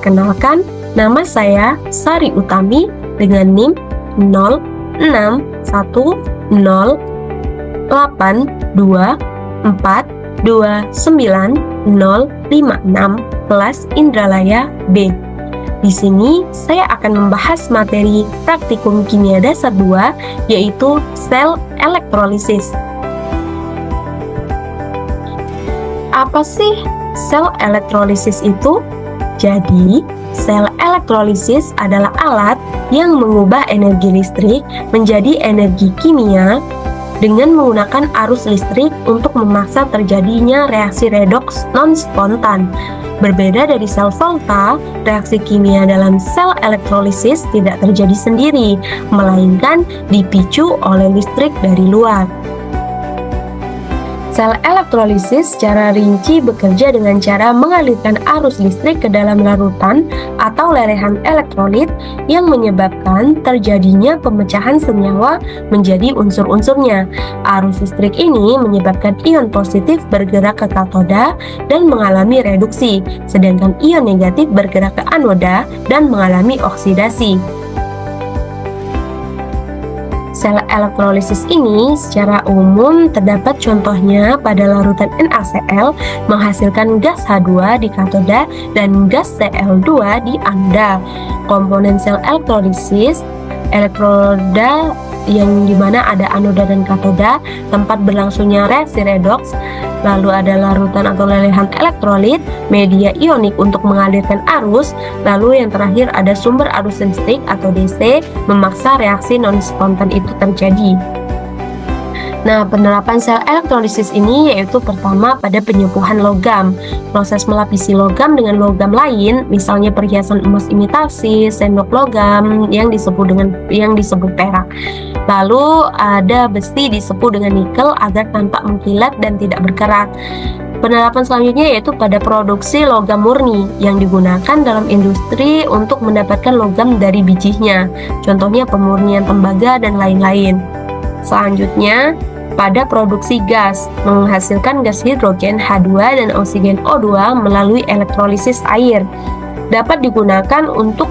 Perkenalkan, nama saya Sari Utami dengan NIM 061108242956 kelas Indralaya B. Di sini saya akan membahas materi praktikum kimia dasar 2 yaitu sel elektrolisis. Apa sih sel elektrolisis itu? Jadi, sel elektrolisis adalah alat yang mengubah energi listrik menjadi energi kimia dengan menggunakan arus listrik untuk memaksa terjadinya reaksi redoks non-spontan. Berbeda dari sel Volta, reaksi kimia dalam sel elektrolisis tidak terjadi sendiri, melainkan dipicu oleh listrik dari luar. Sel elektrolisis secara rinci bekerja dengan cara mengalirkan arus listrik ke dalam larutan atau lelehan elektrolit yang menyebabkan terjadinya pemecahan senyawa menjadi unsur-unsurnya. Arus listrik ini menyebabkan ion positif bergerak ke katoda dan mengalami reduksi, sedangkan ion negatif bergerak ke anoda dan mengalami oksidasi. Sel elektrolisis ini secara umum terdapat contohnya pada larutan NaCl menghasilkan gas H2 di katoda dan gas Cl2 di anoda. Komponen sel elektrolisis, elektroda yang dimana ada anoda dan katoda, tempat berlangsungnya reaksi redoks, lalu ada larutan atau lelehan elektrolit, media ionik untuk mengalirkan arus, lalu yang terakhir ada sumber arus listrik atau DC memaksa reaksi non-spontan itu terjadi. Nah, penerapan sel elektrolisis ini yaitu pertama pada penyembuhan logam. Proses melapisi logam dengan logam lain, misalnya perhiasan emas imitasi, sendok logam yang disebut perak. Lalu ada besi disepuh dengan nikel agar tampak mengkilat dan tidak berkerak. Penerapan selanjutnya yaitu pada produksi logam murni yang digunakan dalam industri untuk mendapatkan logam dari bijinya. Contohnya pemurnian tembaga dan lain-lain. Selanjutnya, pada produksi gas, menghasilkan gas hidrogen H2 dan oksigen O2 melalui elektrolisis air. Dapat digunakan untuk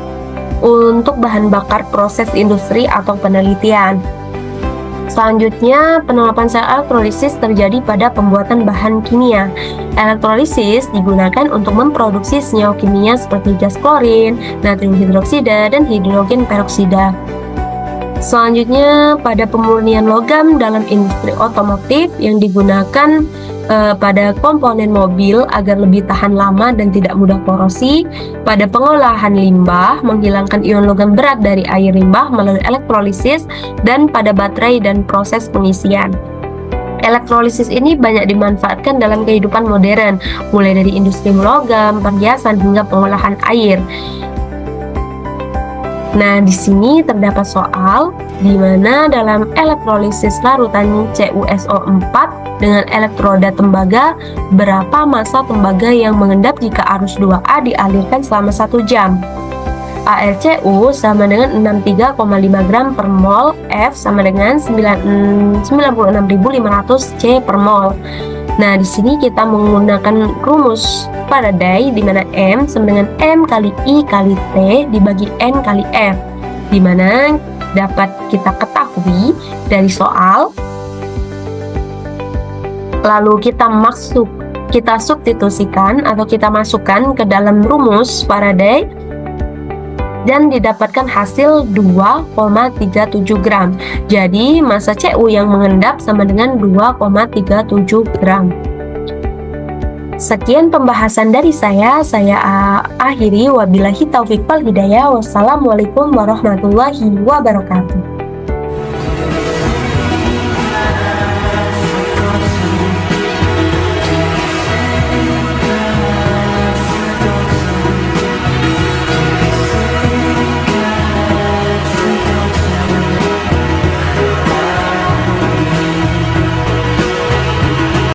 bahan bakar proses industri atau penelitian. Selanjutnya, penerapan sel elektrolisis terjadi pada pembuatan bahan kimia. Elektrolisis digunakan untuk memproduksi senyawa kimia seperti gas klorin, natrium hidroksida, dan hidrogen peroksida. Selanjutnya, pada pemurnian logam dalam industri otomotif yang digunakan pada komponen mobil agar lebih tahan lama dan tidak mudah korosi. Pada pengolahan limbah, menghilangkan ion logam berat dari air limbah melalui elektrolisis, dan pada baterai dan proses pengisian. Elektrolisis ini banyak dimanfaatkan dalam kehidupan modern, mulai dari industri logam, perhiasan, hingga pengolahan air. Nah, di sini terdapat soal di mana dalam elektrolisis larutan CuSO4 dengan elektroda tembaga, berapa massa tembaga yang mengendap jika arus 2A dialirkan selama 1 jam. ArCu sama dengan 63,5 gram per mol, F sama dengan 96.500 C per mol. Nah, di sini kita menggunakan rumus Faraday di mana M sama dengan M kali I kali T dibagi N kali F, di mana dapat kita ketahui dari soal. Lalu kita substitusikan atau kita masukkan ke dalam rumus Faraday dan didapatkan hasil 2,37 gram. Jadi massa Cu yang mengendap sama dengan 2,37 gram. Sekian pembahasan dari saya akhiri. Wabillahi taufiq wal hidayah. Wassalamualaikum warahmatullahi wabarakatuh.